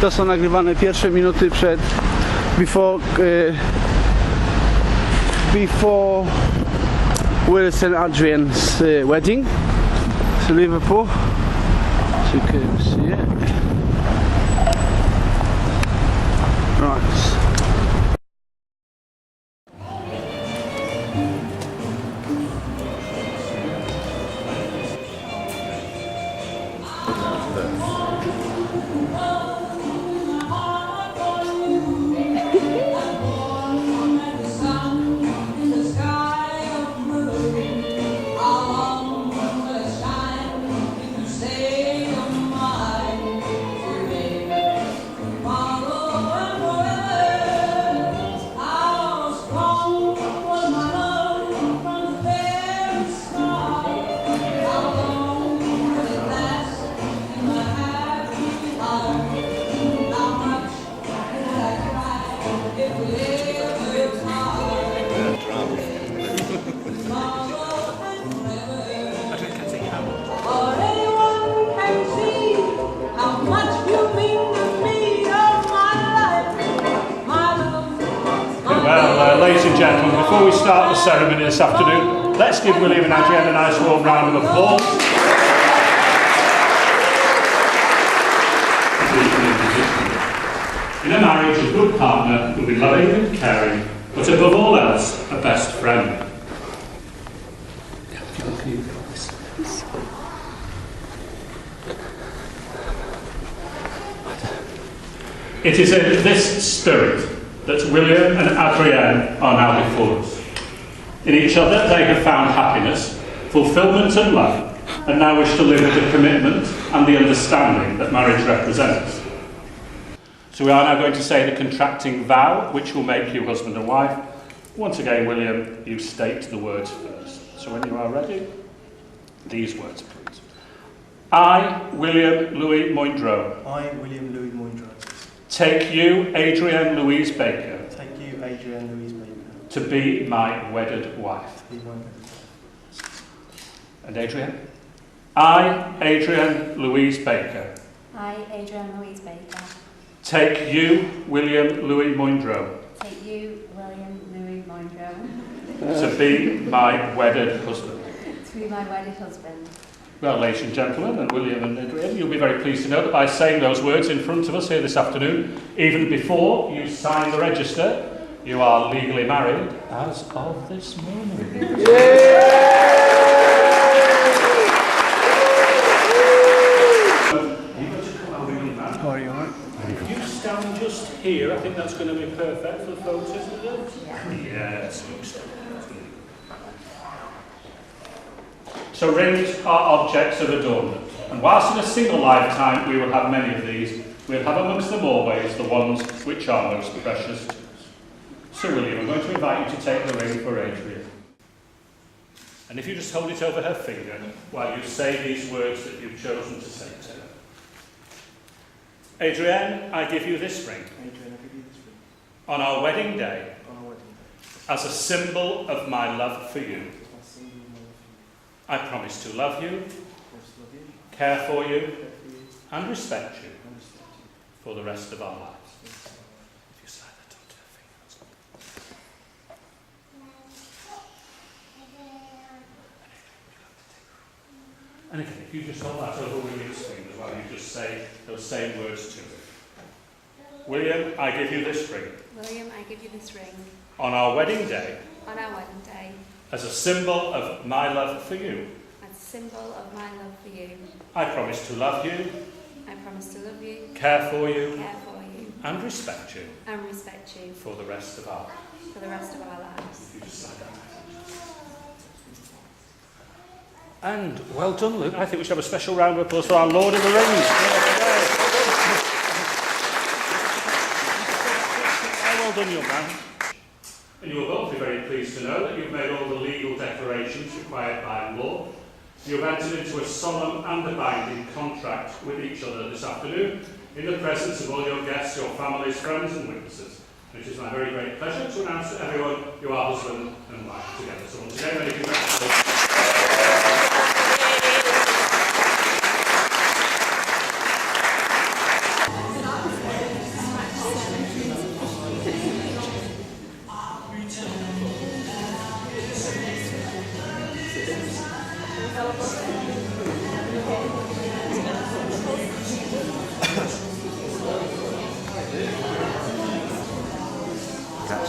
To są nagrywane pierwsze minuty przed before Will's and Adrienne's wedding to Liverpool. So you can see it. Right. Ladies and gentlemen, before we start the ceremony this afternoon, let's give William and Adrienne a nice warm round of applause. In a marriage, a good partner will be loving and caring, but above all else, a best friend. It is in this spirit that William and Adrienne are now before us. In each other they have found happiness, fulfilment and love, and now wish to live with the commitment and the understanding that marriage represents. So we are now going to say the contracting vow, which will make you husband and wife. Once again, William, you state the words first. So when you are ready, these words, please. I, William Louis Moindreau. I, William Louis Moindreau. Take you, Adrienne Louise Baker. Take you, Adrienne Louise Baker. To be my wedded wife. To be my wedded wife. And Adrienne? I, Adrienne Louise Baker. I, Adrienne Louise Baker. Take you, William Louis Moindreau. Take you, William Louis Moindreau. To be my wedded husband. To be my wedded husband. Well, ladies and gentlemen, and William and Adrienne, you'll be very pleased to know that by saying those words in front of us here this afternoon, even before you sign the register, you are legally married as of this moment. How are you, alright? You stand just here. I think that's going to be perfect for the photos, isn't it? Yeah. Yes. So rings are objects of adornment, and whilst in a single lifetime we will have many of these, we'll have amongst them always the ones which are most precious to us. So William, I'm going to invite you to take the ring for Adrienne. And if you just hold it over her finger while you say these words that you've chosen to say to her. Adrienne, I give you this ring. Adrienne, I give you this ring. On our wedding day. On our wedding day. As a symbol of my love for you. I promise to love you, care for you, and respect you for the rest of our lives. If you slide that onto her fingers. And again, if you just hold that over William's fingers while you just say those same words to him. William, I give you this ring. William, I give you this ring. On our wedding day. On our wedding day. As a symbol of my love for you. As a symbol of my love for you. I promise to love you. I promise to love you. Care for you. Care for you. And respect you. And respect you. For the rest of our lives. For the rest of our lives. You just like that. And well done, Luke. I think we should have a special round of applause for our Lord of the Rings. Well done, young man. And you will both be very pleased to know that you've made all the legal declarations required by law. You've entered into a solemn and a binding contract with each other this afternoon in the presence of all your guests, your families, friends and witnesses. And it is my very great pleasure to announce to everyone you are husband and wife together. So once again, many congratulations.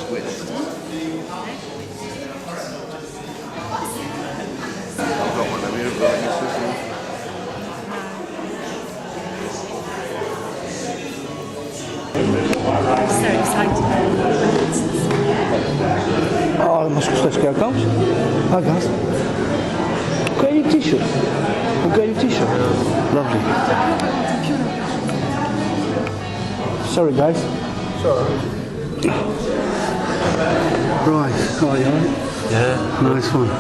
switch. I've got one of you, but it's So excited. Oh, masz chusteczkę jakąś? A gaz? Got your t-shirt. I've got your t-shirt. Lovely. Sorry guys. sorry. Right, are you alright? Yeah. Nice one.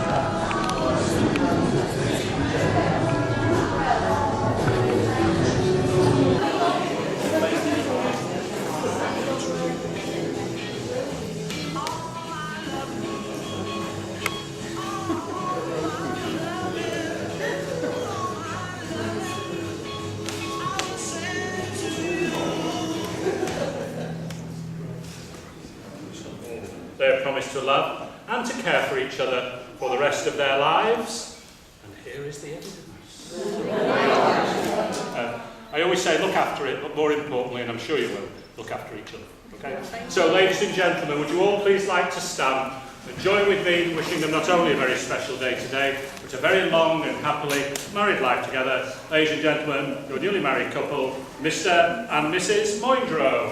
They have promised to love and to care for each other for the rest of their lives. And here is the evidence. I always say look after it, but more importantly, and I'm sure you will, look after each other. Okay? So ladies and gentlemen, would you all please like to stand and join with me in wishing them not only a very special day today, but a very long and happily married life together. Ladies and gentlemen, your newly married couple, Mr. and Mrs. Mitre.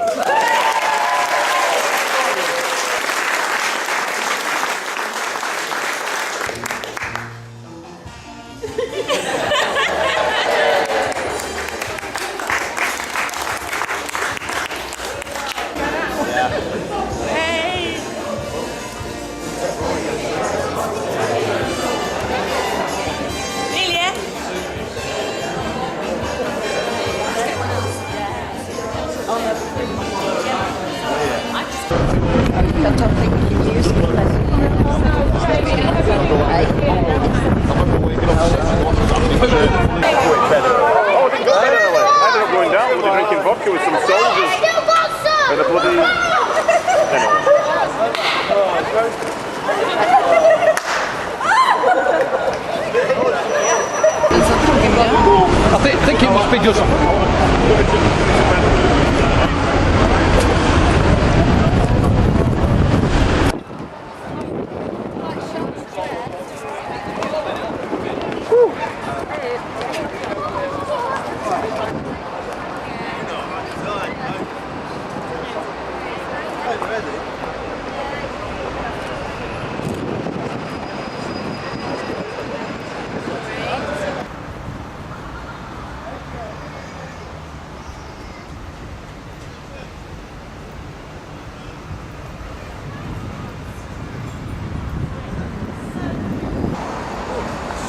Vodka with some soldiers and a bloody... I think it must be just...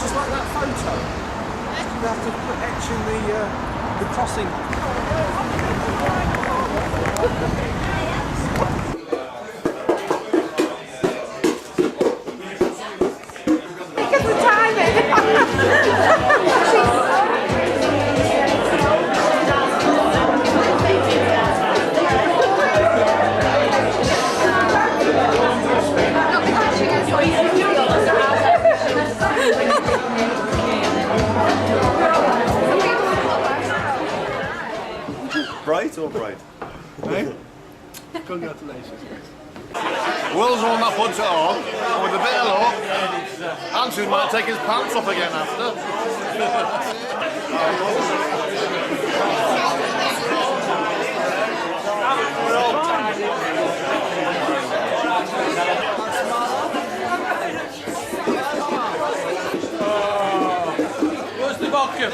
Just like that photo. You have to put etching the crossing. Look at the timing. Bright or bright? Eh? Congratulations. Will's one that puts it on, and with a bit of luck, Andrew might take his pants off again after. Where's the vodka?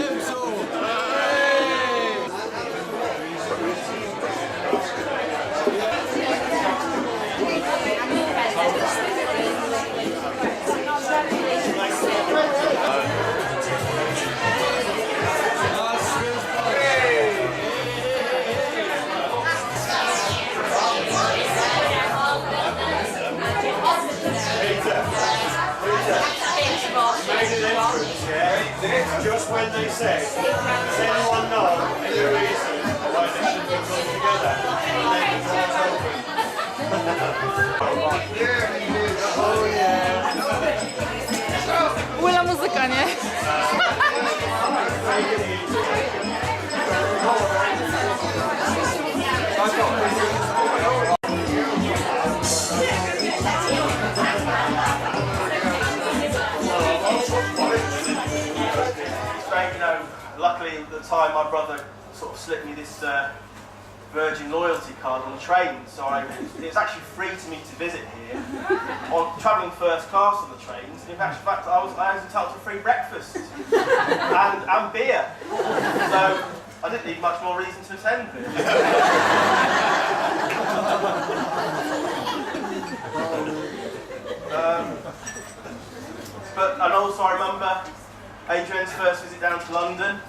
Just when they say, does anyone know any reason why they shouldn't have gone together? Oh yeah. Ula muzyka, nie? the time my brother sort of slipped me this Virgin loyalty card on the train, so it was actually free to me to visit here, on travelling first class on the trains, and in actual fact I was entitled to free breakfast and beer, so I didn't need much more reason to attend this. And also I remember Adrienne's first visit down to London.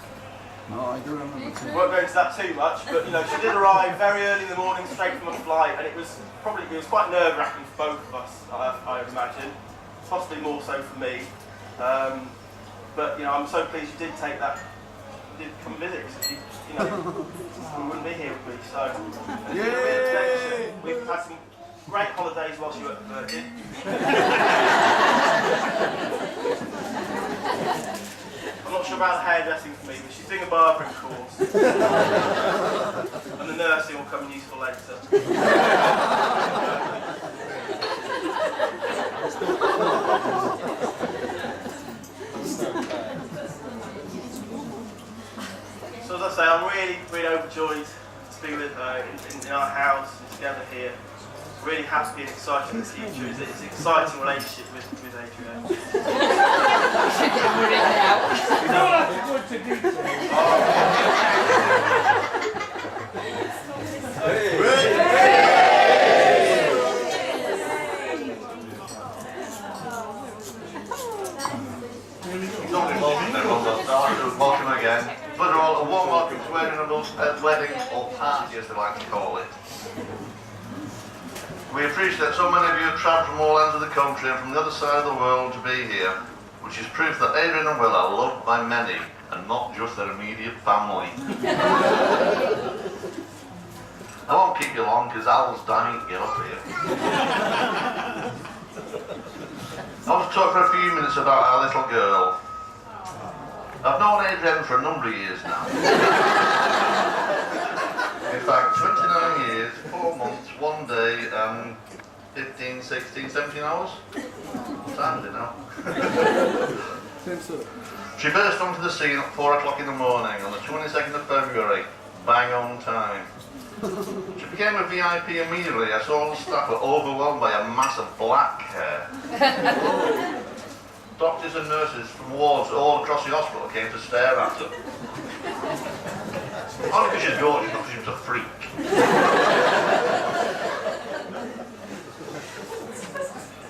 No, I do remember. We won't go into that too much, but you know, she did arrive very early in the morning, straight from a flight, and it was quite nerve-wracking for both of us, I imagine, possibly more so for me. But you know, I'm so pleased you did take that, did come visit, because you know, we wouldn't be here, would we? So, Yay! We've had some great holidays whilst you were at Virgin. I'm not sure about the hairdressing for me, but she's doing a barbering course. And the nursing will come in useful later. So as I say, I'm really, really overjoyed to be with her in our house and together here. Really happy and excited in the future. It's an exciting relationship with Adrienne. Welcome again. But all a warm welcome to Adrienne's wedding or party, as they like to call it. We appreciate that so many of you have travelled from all ends of the country and from the other side of the world to be here, which is proof that Adrienne and Will are loved by many and not just their immediate family. I won't keep you long because Al's dying to get up here. I want to talk for a few minutes about our little girl. I've known Adrienne for a number of years now. In fact, 29 years, 4 months, 1 day, 15, 16, 17 hours? What time is it now? She burst onto the scene at 4 o'clock in the morning on the 22nd of February, bang on time. She became a VIP immediately as all the staff were overwhelmed by a mass of black hair. Doctors and nurses from wards all across the hospital came to stare at her. Only because she's gorgeous, not because she was a freak.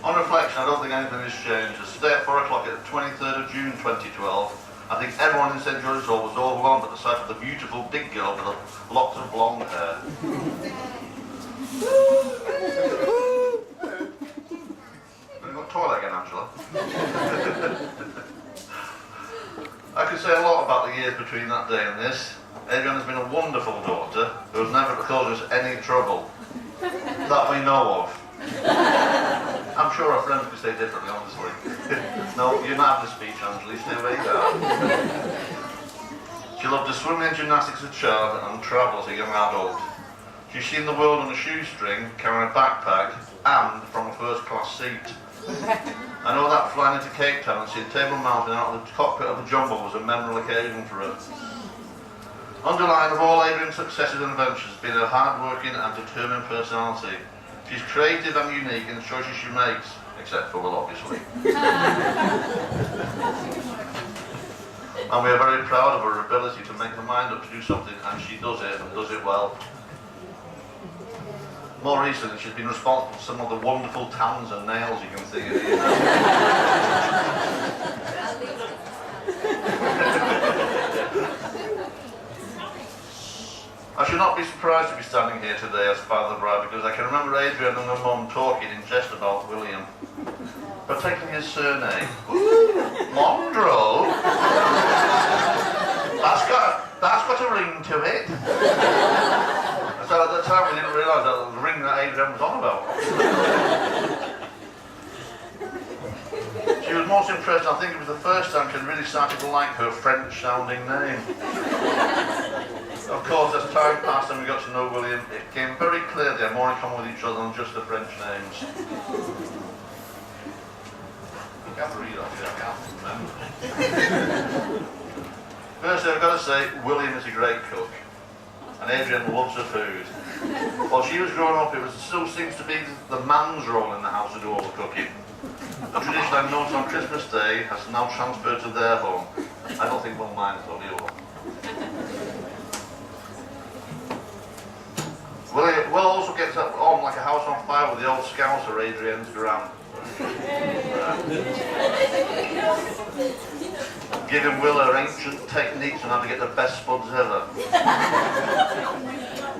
On reflection, I don't think anything has changed. As today at 4 o'clock at the 23rd of June 2012, I think everyone in St George's Hall was overwhelmed at the sight of the beautiful big girl with the locks of blonde hair. Gonna go to the toilet again, Angela? I could say a lot about the years between that day and this. Adrienne has been a wonderful daughter who has never caused us any trouble. That we know of. I'm sure our friends could say differently, honestly. No, you're not having a speech, Angela, stay where you are. She loved to swim and gymnastics as a child and travel as a young adult. She's seen the world on a shoestring, carrying a backpack, and from a first-class seat. I know that flying into Cape Town and seeing Table Mountain out of the cockpit of a jumbo was a memorable occasion for her. Underlying of all Adrienne's successes and adventures has been her hard-working and determined personality. She's creative and unique in the choices she makes, except for Will, obviously. And we are very proud of her ability to make her mind up to do something, and she does it, and does it well. More recently, she's been responsible for some of the wonderful tans and nails you can see here. I should not be surprised to be standing here today as father of the bride, because I can remember Adrienne and her mum talking in jest about William, particularly his surname. Monroe? That's got a ring to it. So at the time we didn't realise that was the ring that Adrienne was on about. She was most impressed, I think it was the first time she really started to like her French-sounding name. Of course, as time passed and we got to know William, it became very clear they had more in common with each other than just the French names. I can't read, actually, I can't remember. Firstly, I've got to say, William is a great cook, and Adrienne loves her food. While she was growing up, it still seems to be the man's role in the house to do all the cooking. The tradition I've noticed on Christmas Day has now transferred to their home. I don't think we'll mind though, do you? Will also gets on like a house on fire with the old Scouser, Adrienne's gran. Giving Will her ancient techniques on how to get the best spuds ever.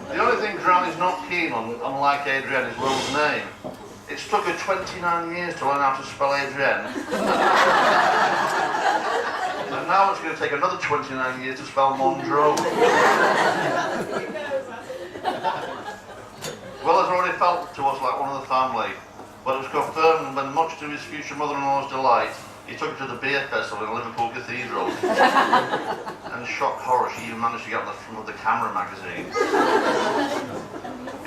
The only thing Gran is not keen on, unlike Adrienne, is Will's name. It's took her 29 years to learn how to spell Adrienne. And now it's going to take another 29 years to spell Monroe. Will has already felt to us like one of the family, but it was confirmed when, much to his future mother-in-law's delight, he took her to the beer festival in Liverpool Cathedral. And shock horror, she even managed to get on the front of the Camera magazine.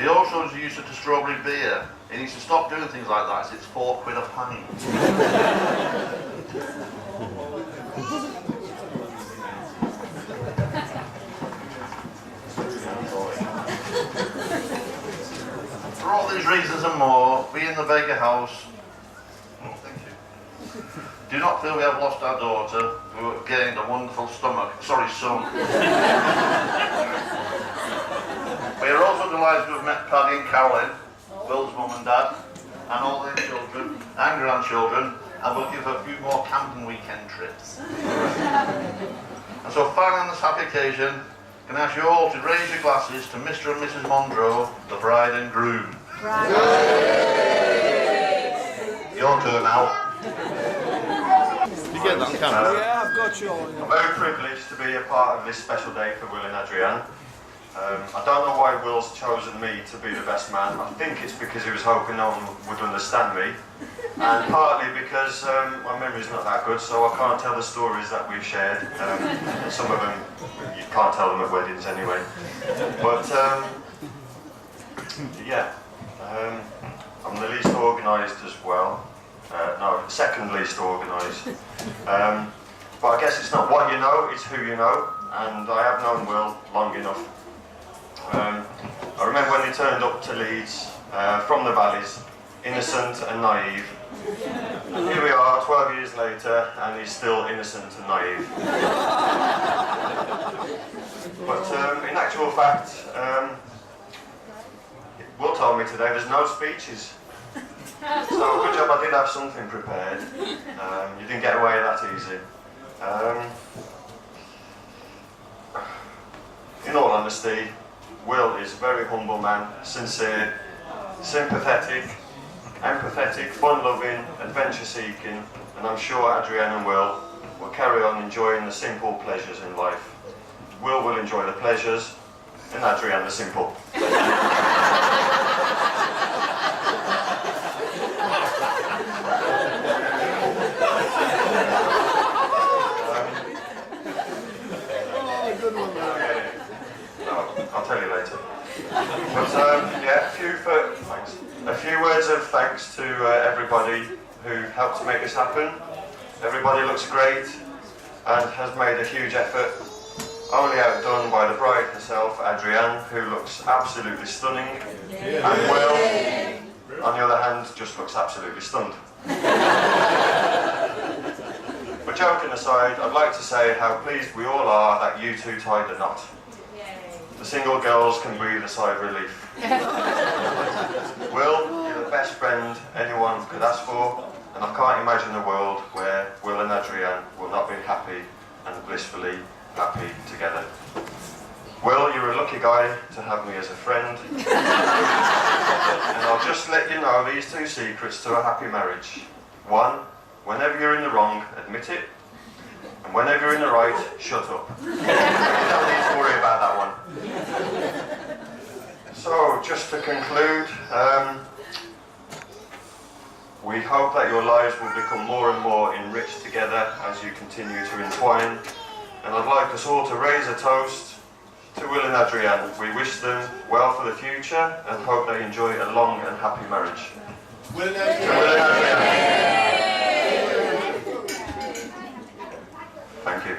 He also is used to strawberry beer. He needs to stop doing things like that, it's £4 a pint. For all these reasons and more, we in the Baker House, do not feel we have lost our daughter, who gained a wonderful son. We are also delighted to have met Paddy and Carolyn, Will's mum and dad, and all their children and grandchildren, and we'll give a few more camping weekend trips. And so finally on this happy occasion, can I ask you all to raise your glasses to Mr. and Mrs. Monroe, the bride and groom. Right. Your turn now. You get that on camera? Yeah, I've got you all. I'm very privileged to be a part of this special day for Will and Adrienne. I don't know why Will's chosen me to be the best man. I think it's because he was hoping no one would understand me. And partly because my memory's not that good, so I can't tell the stories that we've shared. Some of them, you can't tell them at weddings anyway. But, yeah, I'm the least organised as well. No, second least organised. But I guess it's not what you know, it's who you know. And I have known Will long enough. I remember when he turned up to Leeds from the valleys, innocent and naive. And here we are, 12 years later, and he's still innocent and naive. But in actual fact, Will told me today there's no speeches. So good job I did have something prepared. You didn't get away that easy. In all honesty, Will is a very humble man, sincere, sympathetic, empathetic, fun-loving, adventure-seeking, and I'm sure Adrienne and Will carry on enjoying the simple pleasures in life. Will enjoy the pleasures, and Adrienne the simple. I'll tell you later. But yeah, a few words of thanks to everybody who helped to make this happen. Everybody looks great and has made a huge effort, only outdone by the bride herself, Adrienne, who looks absolutely stunning, and Will, on the other hand, just looks absolutely stunned. But joking aside, I'd like to say how pleased we all are that you two tied the knot. The single girls can breathe a sigh of relief. Will, you're the best friend anyone could ask for, and I can't imagine a world where Will and Adrienne will not be happy and blissfully happy together. Will, you're a lucky guy to have me as a friend. And I'll just let you know these two secrets to a happy marriage. One, whenever you're in the wrong, admit it. And whenever you're in the right, shut up. You don't need to worry about that one. So, just to conclude, we hope that your lives will become more and more enriched together as you continue to entwine. And I'd like us all to raise a toast to Will and Adrienne. We wish them well for the future and hope they enjoy a long and happy marriage. Will and Adrienne. To Will and Adrienne. Thank you.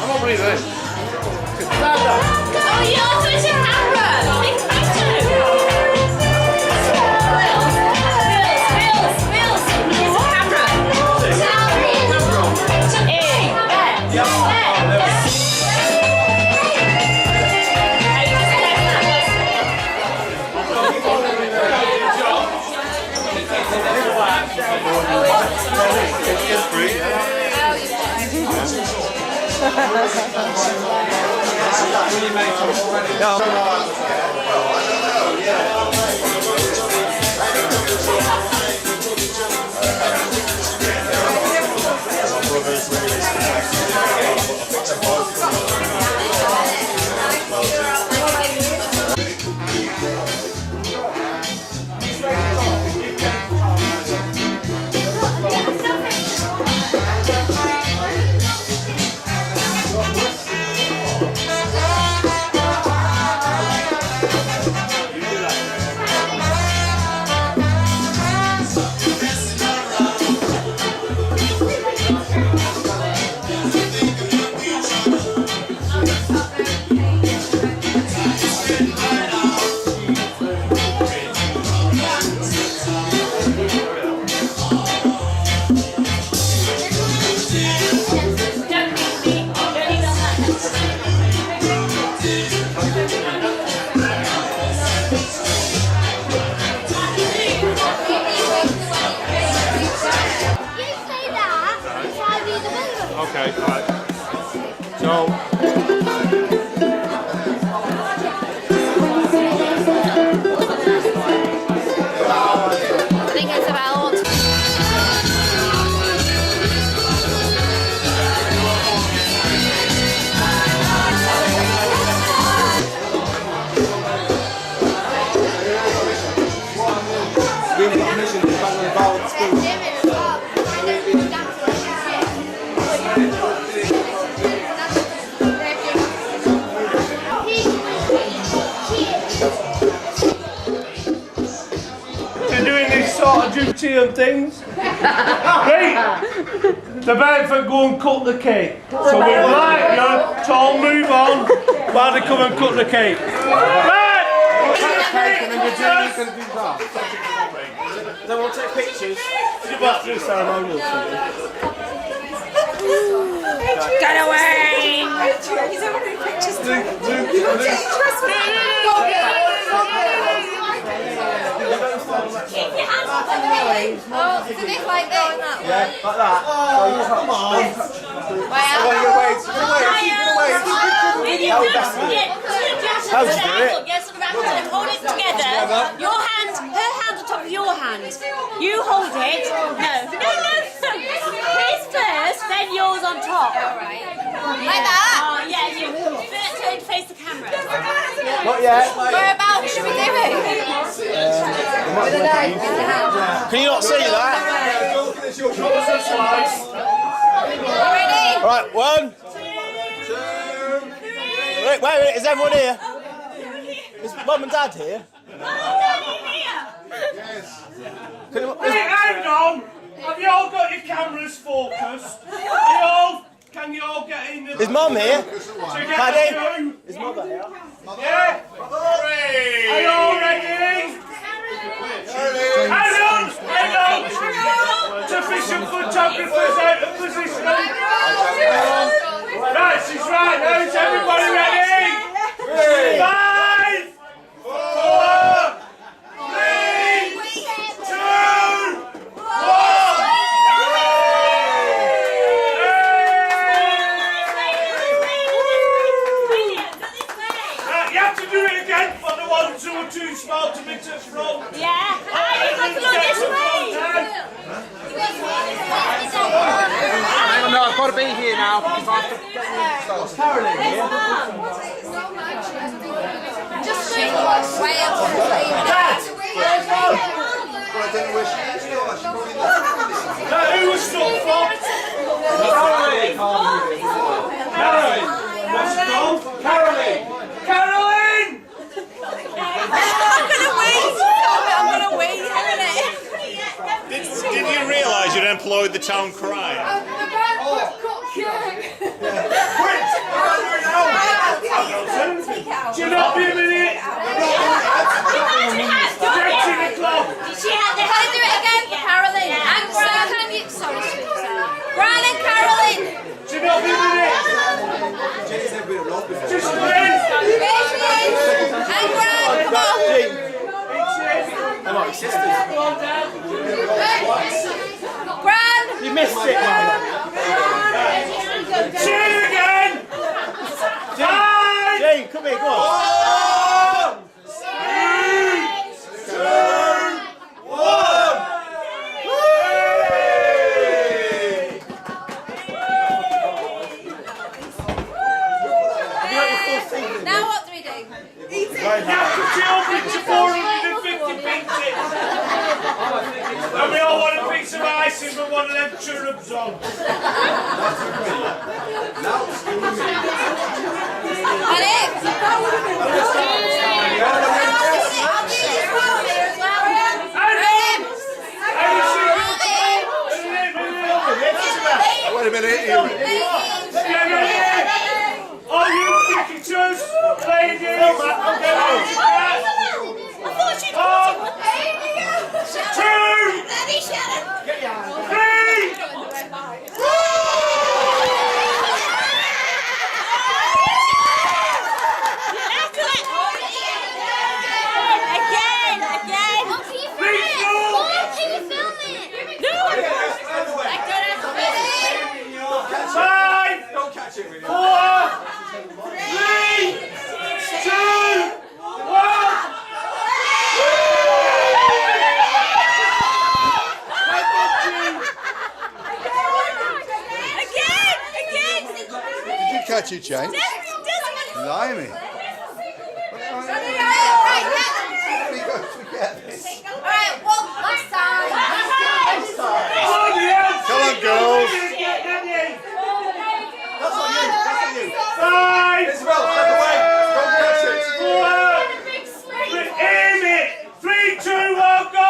I'm not believing this. Stand up. Oh, you're such a camera! Big photo! Wheels! Here's a camera! Okay, right. So. I think it's about... We've got a mission to bang on the ball at school. They're doing this sort of duty and things. Right, the benefit go and cut the cake. So we'd like you to all move on while they come and cut the cake. Right! Then we'll take pictures. You're about to do ceremonial. Get away! He's over doing pictures. Trust me! Keep your hands up on the way. Oh, so this like this? Yeah, like that. So you come on. How do you do it? Yes, hold it together. Your hand, her hand on top of your hand. You hold it. No. His first, then yours on top. Alright. Like that? Oh, yeah, you turn face the camera. Not yet. Whereabouts should we do it? With a knife in the hand. Can you not see that? Ready? Right, 1, 2, wait, is everyone here? Is Mum and Dad here? Hey, hang on! Have you all got your cameras focused? Can you all get in? Is Mum here? Paddy? Is Mother here? Yeah? Are you all ready? Hang on! Sufficient photographers out of position. Right, she's right now. Is everybody ready? 5, 4, 3, 2, 1. You have to do it again for the ones who are too small to be to front. Yeah, you've got to go this way. Hang on, no, I've got to be here now because I have to get the Caroline here. Just way up to the sleeve. Dad! I don't know where she is. Who was stuck for? Caroline! Caroline! What's it called? Caroline! Caroline! I'm gonna wait, haven't I? Did you realise you'd employed the town crier? Quick! my sisters. Gran! You missed it, man. Cheer again! Jane, come here, go on. 3, 2, 1! Now what do we do? You have to chill to 450 pinches! And we all want a piece of icing but one of them churros on. Alex! I'll be this one here as well. Wait a minute. All you cricketers, ladies, I thought you'd catch it, Jane. Blimey. Alright, one last time. Come on, girls. That's on you. 5, Isabel, step away. Don't catch it. 4, aim it. 3, 2, 1, go.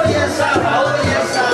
Yes, I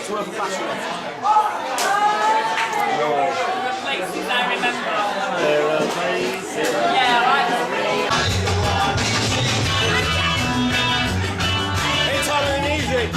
minutes worth of battery left. Places I remember. They're amazing. Yeah, right. Anytime with the music.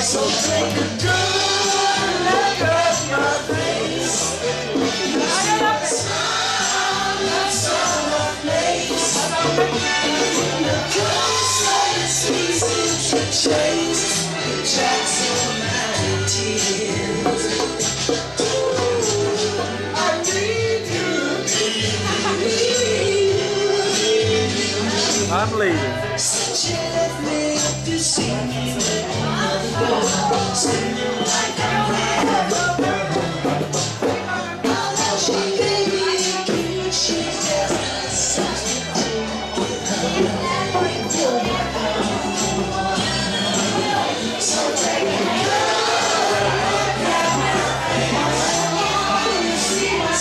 So take a good look at my face. That's all I place. The coastline is easy to chase. Tracks of tears. I need you. I'm leaving. Such a lovely to see you. Singing like I'm she baby, she does something so take it see my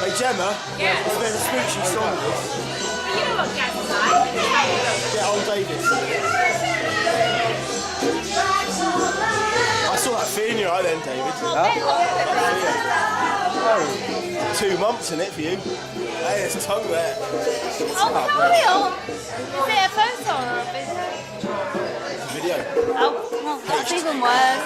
Hey Gemma, Yeah. it's been a spooky song. You know what Gaz's like. Get old David. I saw that fear in your eye then, David. Oh, 2 months in it for you. Hey, there's tongue there. Oh, Kyle! Is it a photo or a video? Video. Oh, well, that's even worse.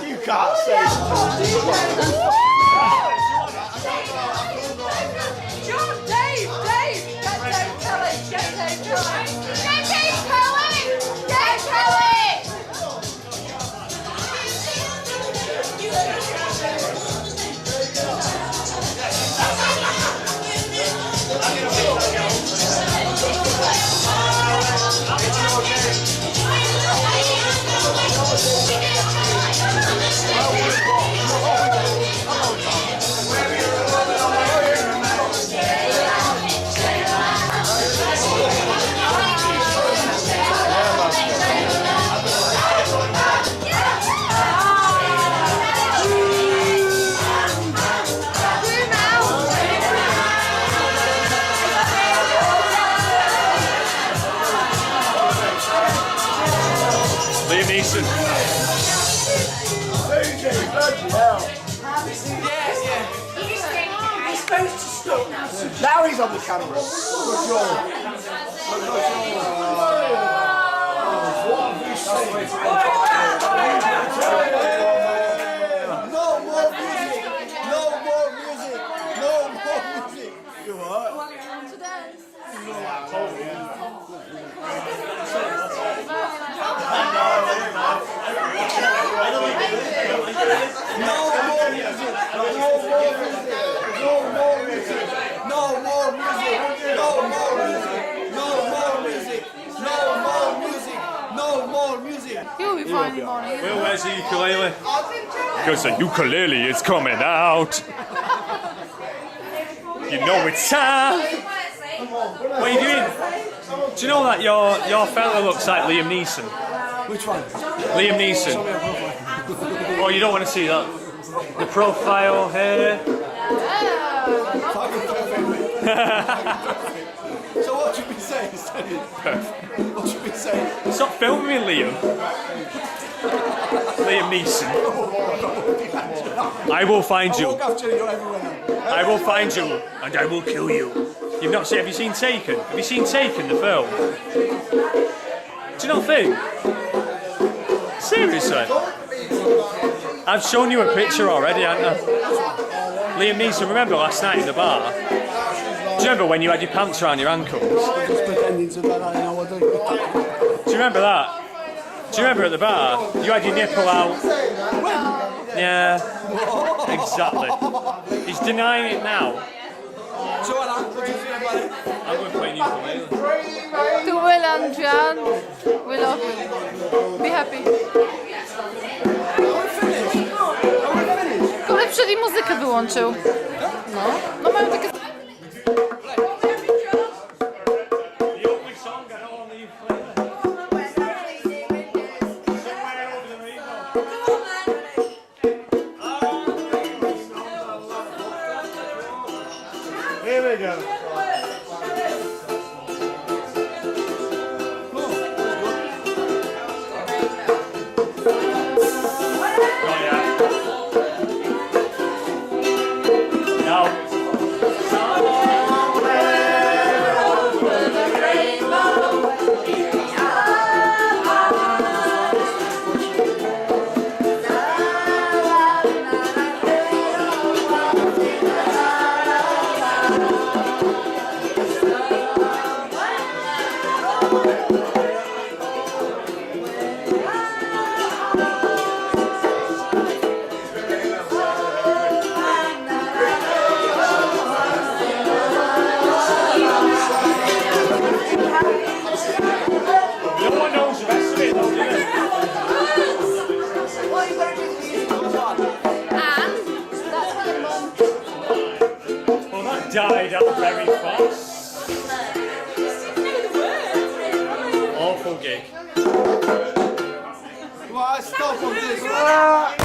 You can't say. Liam Neeson. He's supposed to stop now. Now he's on the camera. Good job. No more music. No more music. No more music. You what? To dance. No more music. No more music. No more music. No more music. No more music. No more music. No more music. No more music. You'll be fine in the morning. Well, where's the ukulele? Because the ukulele is coming out. You know it's time. What are you doing? Do you know that your fella looks like Liam Neeson? Which one? Liam Neeson. Oh, you don't want to see that? The profile here. So what should we say? What should we say? Stop filming me, Liam. Liam Neeson. I will find you. I will find you, and I will kill you. You've not seen? Have you seen Taken? Have you seen Taken, the film? Do you not think? Seriously? I've shown you a picture already, haven't I? Liam Neeson, remember last night in the bar? Do you remember when you had your pants around your ankles? Do you remember that? Do you remember at the bar? You had your nipple out. Yeah, exactly. He's denying it now. I'm going to play ukulele. Do well, Adrienne. We love you. Be happy. Lepszy i muzykę wyłączył. No mają takie... Here we go. Died out very fast. Awful gig. Well, stop on this.